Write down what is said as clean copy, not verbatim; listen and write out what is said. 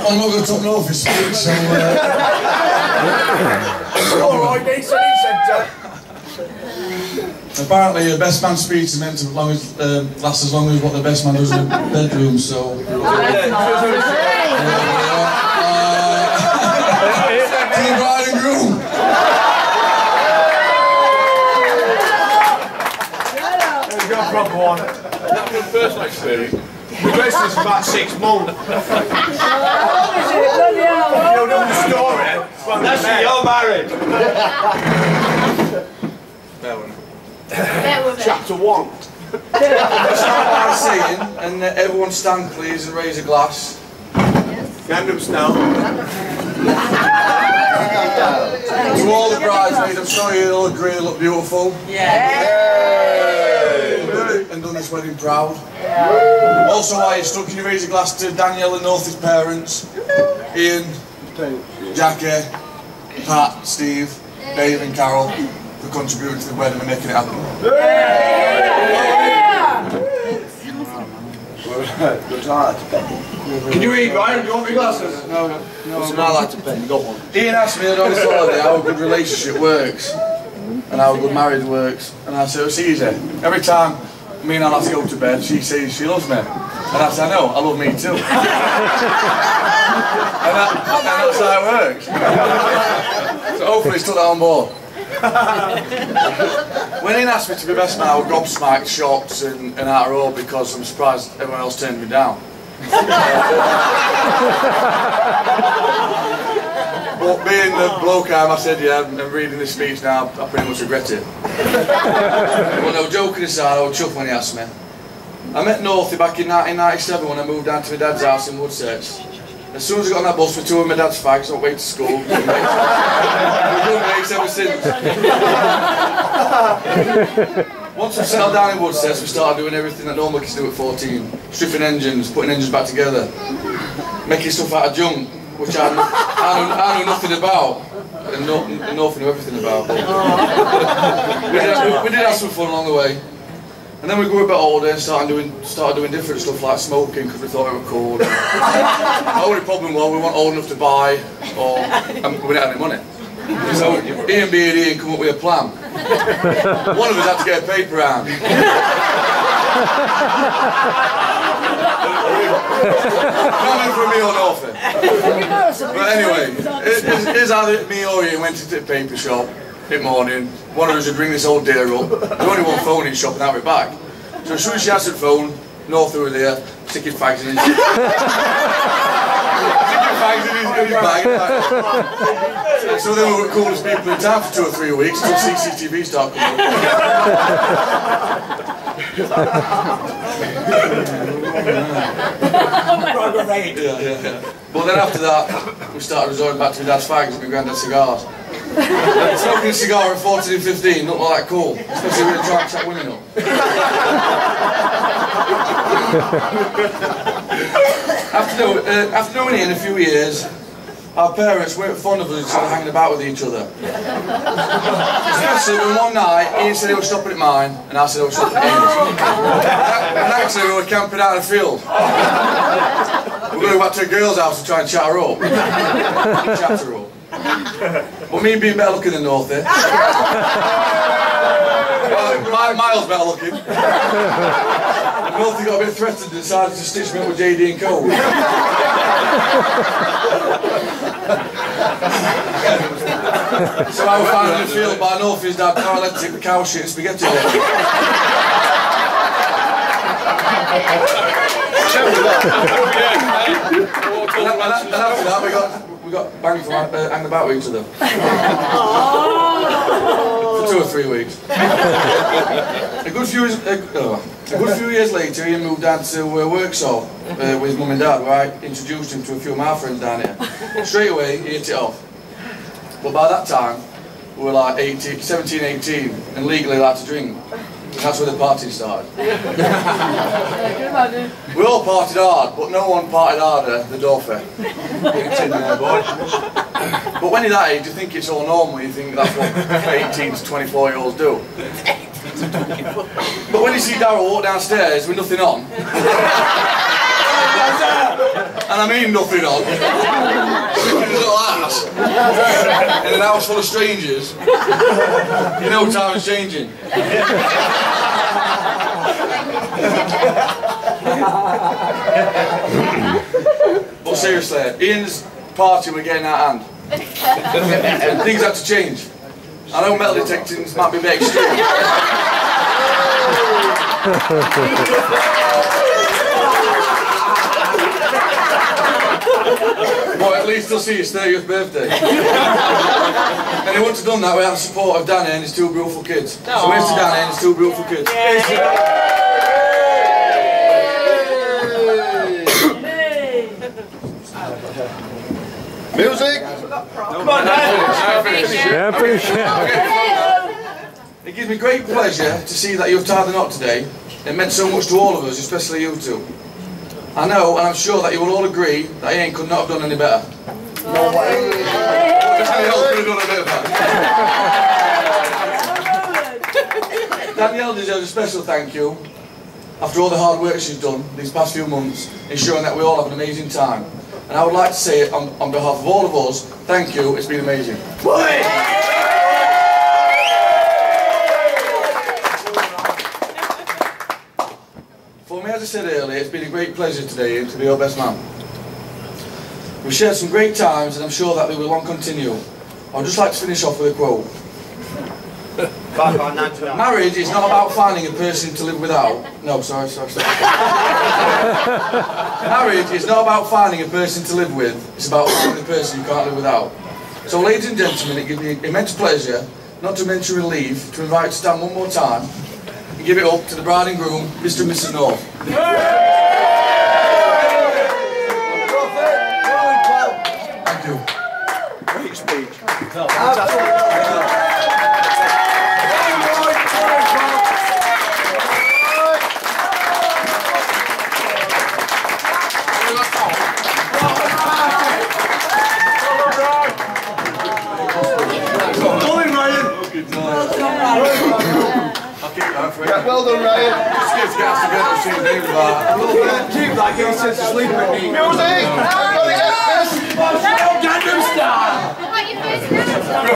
I'm not going to talk no for speech, so... Alright, decent centre. Apparently, a best man speech is meant to last as long as what the best man does in the bedroom, so... To the bride and groom! There you go, proper one. That's my personal experience. The rest is about 6 months. You don't know the story. That's when you're married. Chapter 1. Start by saying, and everyone stand please and raise a glass. Stand up now. To all the bridesmaids, I'm sorry you all agree, look beautiful. And done this wedding proud. Also, while you're stuck, can you raise a glass to Danielle and North's parents, Ian, Jackie, Pat, Steve, Dave and Carol for contributing to the wedding and making it happen. Can you read, Ryan? Do you want me glasses? No. Listen, I like to pen. You got one. Ian asked me on this holiday how a good relationship works and how a good marriage works, and I said it's easy. Every time me and I'll have to go to bed, she says she loves me, and I said I know, I love me too. and that's how it works. So hopefully he's took that on board. When Ian asked me to be best man, I was gobsmacked, shocked and out of row because I'm surprised everyone else turned me down. But being the bloke I am, I said yeah, and reading this speech now, I pretty much regret it. But no, joking aside, I was chuffed when he asked me. I met Northie back in 1997 when I moved down to my dad's house in Woodsets. As soon as I got on that bus with 2 of my dad's fags, I went away to school. We've been mates ever since. Once we settled down in Woodsets, we started doing everything that normal kids do at 14. Stripping engines, putting engines back together, making stuff out of junk, which I knew nothing about, and North knew everything about. We did have some fun along the way. And then we grew a bit older and started doing different stuff like smoking because we thought it was cool. The only problem was we weren't old enough to buy, and we didn't have any money. So Ian being Ian come up with a plan. One of us had to get a paper round. Coming from me or nothing. But anyway, here's how me or Ian went into the paper shop in the morning. One of us would ring this old dear up. There's only one phone in the shop and have it back. So as soon as she answered the phone, North were there, sticking fags in his bag. So then we were the coolest people in town for 2 or 3 weeks until CCTV started coming up. Yeah. But then after that, we started resorting back to my dad's fags and my granddad's cigars. Smoking a cigar at 14 and 15, not like that cool, especially with a dry chat winning up. After knowing Ian a few years, our parents weren't fond of us sort of hanging about with each other. Especially when one night Ian said he was stopping at mine and I said I was stopping at Ian's. And actually we were camping out in the field. We were going back to a girl's house to try and chat her up. Chat her up. But me being better looking than Northie. Miles better looking. And Northie got a bit threatened and decided to stitch me up with JD and Co. So I was found in the field by Northie's dad, paralytic with cow shit and spaghetti. And after that we got banged for hanging about with each other. For 2 or 3 weeks. A good few years later, Ian moved down to Worksall with his mum and dad, where I introduced him to a few of my friends down here. Straight away, he hit it off. But by that time, we were like 17, 18, and legally allowed to drink. And that's where the party started. We all partied hard, but no one partied harder than Dorothy. But when you're that age, you think it's all normal, you think that's what 18 to 24-year-olds do. But when you see Darryl walk downstairs with nothing on, and I mean nothing on, looking his little ass, in an house full of strangers, you know time is changing. But seriously, Ian's party were getting out of hand. And things had to change. I know metal detectings might be a bit extreme. But at least he'll see his 30th birthday. And he wouldn't have done that without the support of Danny and his 2 beautiful kids. So here's to Danny and his 2 beautiful kids. Music! Come on, Dan! Finish. It gives me great pleasure to see that you've tied the knot today. It meant so much to all of us, especially you two. I know, and I'm sure that you will all agree that Ian could not have done any better. No way. Danielle could have done a bit better. Danielle deserves a special thank you after all the hard work she's done these past few months, ensuring that we all have an amazing time. And I would like to say it on behalf of all of us, thank you, it's been amazing. For me, as I said earlier, it's been a great pleasure today, Ian, to be your best man. We've shared some great times and I'm sure that they will long continue. I'd just like to finish off with a quote. Marriage is not about finding a person to live without. No, sorry. Marriage is not about finding a person to live with, it's about finding a person you can't live without. So ladies and gentlemen, it gives me immense pleasure, not to mention relief, to invite you to stand one more time and give it up to the bride and groom, Mr. and Mrs. North. Thank you. Great speech. Well done, Ryan. Just get to get to see the name of that. Keep like he says to sleep at me. Music!